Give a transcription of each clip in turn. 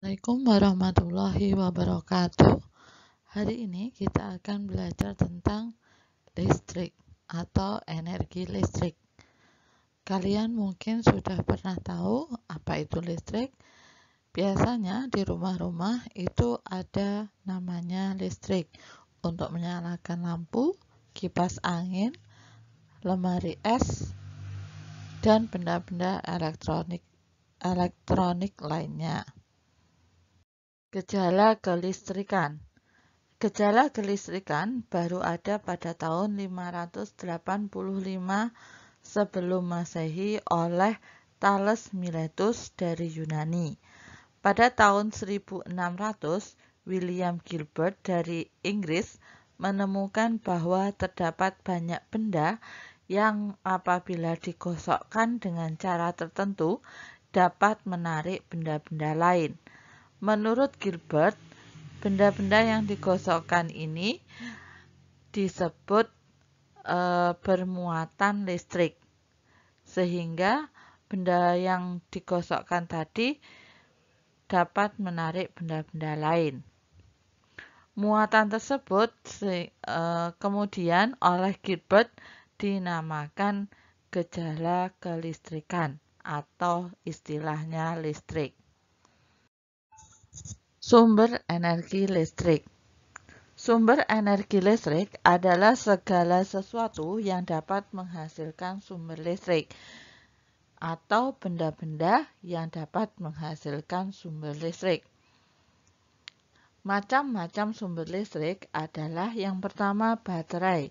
Assalamualaikum warahmatullahi wabarakatuh. Hari ini kita akan belajar tentang listrik atau energi listrik. Kalian mungkin sudah pernah tahu apa itu listrik. Biasanya di rumah-rumah itu ada namanya listrik untuk menyalakan lampu, kipas angin, lemari es, dan benda-benda elektronik lainnya. Gejala kelistrikan. Gejala kelistrikan baru ada pada tahun 585 sebelum Masehi oleh Thales Miletus dari Yunani. Pada tahun 1600, William Gilbert dari Inggris menemukan bahwa terdapat banyak benda yang apabila digosokkan dengan cara tertentu dapat menarik benda-benda lain. Menurut Gilbert, benda-benda yang digosokkan ini disebut bermuatan listrik, sehingga benda yang digosokkan tadi dapat menarik benda-benda lain. Muatan tersebut kemudian oleh Gilbert dinamakan gejala kelistrikan atau istilahnya listrik. Sumber energi listrik. Sumber energi listrik adalah segala sesuatu yang dapat menghasilkan sumber listrik atau benda-benda yang dapat menghasilkan sumber listrik. Macam-macam sumber listrik adalah yang pertama baterai.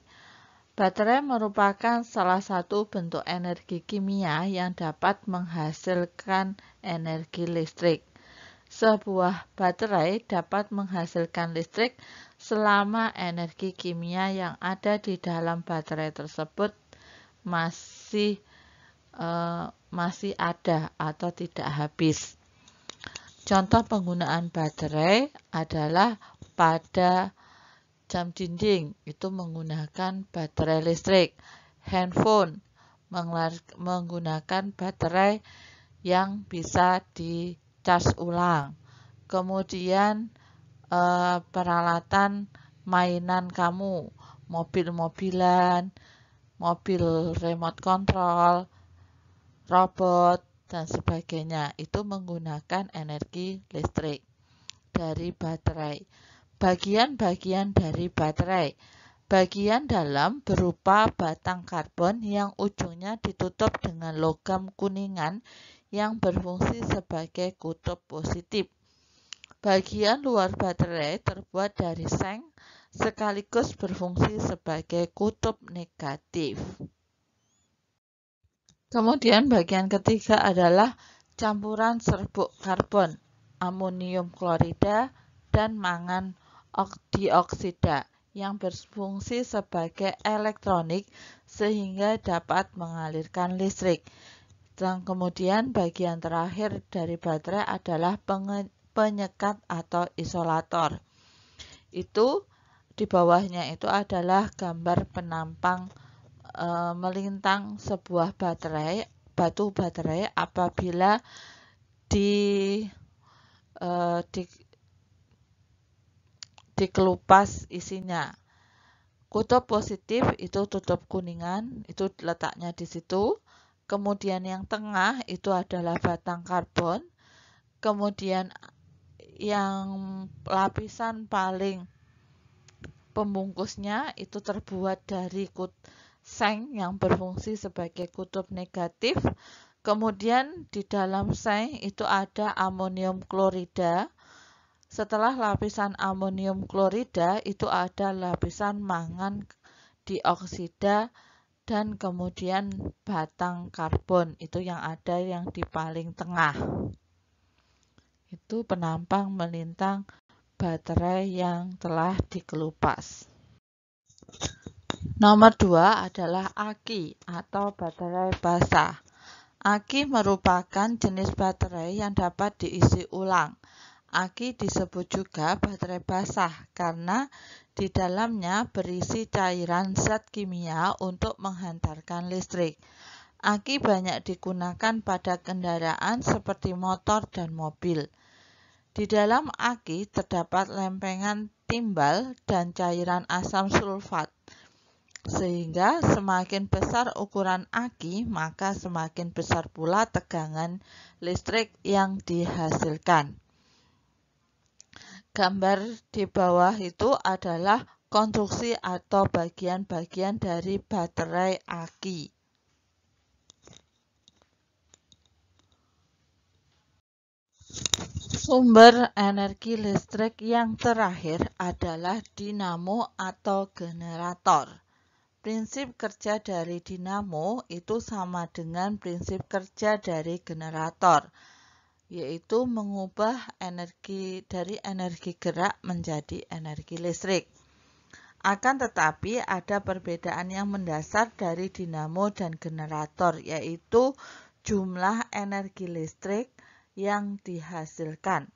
Baterai merupakan salah satu bentuk energi kimia yang dapat menghasilkan energi listrik. Sebuah baterai dapat menghasilkan listrik selama energi kimia yang ada di dalam baterai tersebut masih ada atau tidak habis. Contoh penggunaan baterai adalah pada jam dinding, itu menggunakan baterai listrik. Handphone menggunakan baterai yang bisa dicas ulang. Kemudian peralatan mainan kamu, mobil-mobilan, mobil remote control, robot, dan sebagainya, itu menggunakan energi listrik dari baterai. Bagian-bagian dari baterai. Bagian dalam berupa batang karbon yang ujungnya ditutup dengan logam kuningan yang berfungsi sebagai kutub positif. Bagian luar baterai terbuat dari seng sekaligus berfungsi sebagai kutub negatif. Kemudian bagian ketiga adalah campuran serbuk karbon, amonium klorida, dan mangan dioksida yang berfungsi sebagai elektronik sehingga dapat mengalirkan listrik. Dan kemudian bagian terakhir dari baterai adalah penyekat atau isolator. Itu di bawahnya itu adalah gambar penampang melintang sebuah batu baterai apabila dikelupas isinya. Kutub positif itu tutup kuningan, itu letaknya di situ. Kemudian yang tengah itu adalah batang karbon. Kemudian yang lapisan paling pembungkusnya itu terbuat dari seng yang berfungsi sebagai kutub negatif. Kemudian di dalam seng itu ada amonium klorida. Setelah lapisan amonium klorida itu ada lapisan mangan dioksida dan kemudian batang karbon, itu yang ada yang di paling tengah. Itu penampang melintang baterai yang telah dikelupas. Nomor 2 adalah aki atau baterai basah. Aki merupakan jenis baterai yang dapat diisi ulang. Aki disebut juga baterai basah karena di dalamnya berisi cairan zat kimia untuk menghantarkan listrik. Aki banyak digunakan pada kendaraan seperti motor dan mobil. Di dalam aki terdapat lempengan timbal dan cairan asam sulfat, sehingga semakin besar ukuran aki, maka semakin besar pula tegangan listrik yang dihasilkan. Gambar di bawah itu adalah konstruksi atau bagian-bagian dari baterai aki. Sumber energi listrik yang terakhir adalah dinamo atau generator. Prinsip kerja dari dinamo itu sama dengan prinsip kerja dari generator, yaitu mengubah energi dari energi gerak menjadi energi listrik. Akan tetapi ada perbedaan yang mendasar dari dinamo dan generator, yaitu jumlah energi listrik yang dihasilkan.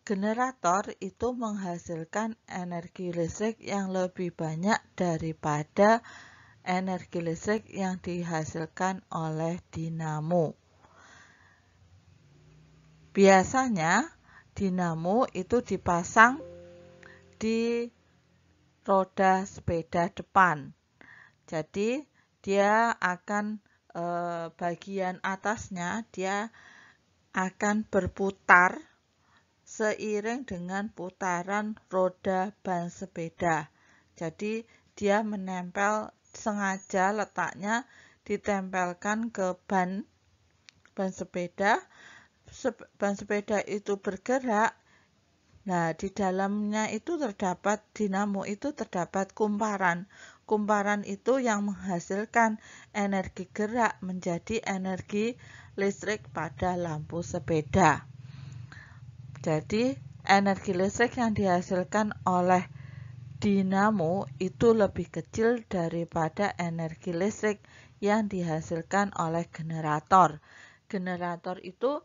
Generator itu menghasilkan energi listrik yang lebih banyak daripada energi listrik yang dihasilkan oleh dinamo. Biasanya dinamo itu dipasang di roda sepeda depan. Jadi dia akan bagian atasnya dia akan berputar seiring dengan putaran roda ban sepeda. Jadi dia menempel, sengaja letaknya ditempelkan ke ban sepeda. Ban sepeda itu bergerak. Nah, di dalamnya itu terdapat dinamo, itu terdapat kumparan. Kumparan itu yang menghasilkan energi gerak menjadi energi listrik pada lampu sepeda. Jadi, energi listrik yang dihasilkan oleh dinamo itu lebih kecil daripada energi listrik yang dihasilkan oleh generator. Generator itu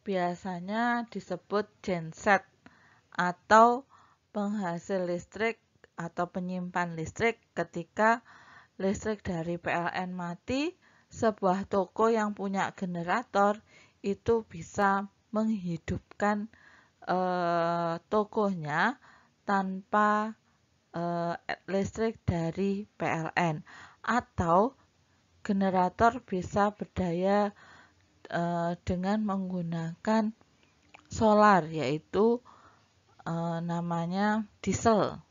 biasanya disebut genset atau penghasil listrik atau penyimpan listrik. Ketika listrik dari PLN mati, sebuah toko yang punya generator itu bisa menghidupkan tokonya tanpa listrik dari PLN, atau generator bisa berdaya dengan menggunakan solar, yaitu namanya diesel.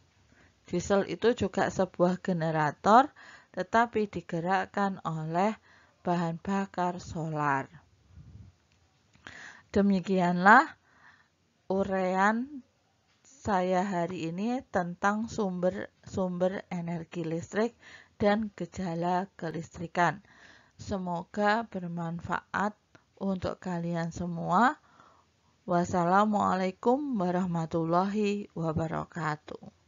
Diesel itu juga sebuah generator, tetapi digerakkan oleh bahan bakar solar. Demikianlah uraian saya hari ini tentang sumber energi listrik dan gejala kelistrikan. Semoga bermanfaat untuk kalian semua. Wassalamualaikum warahmatullahi wabarakatuh.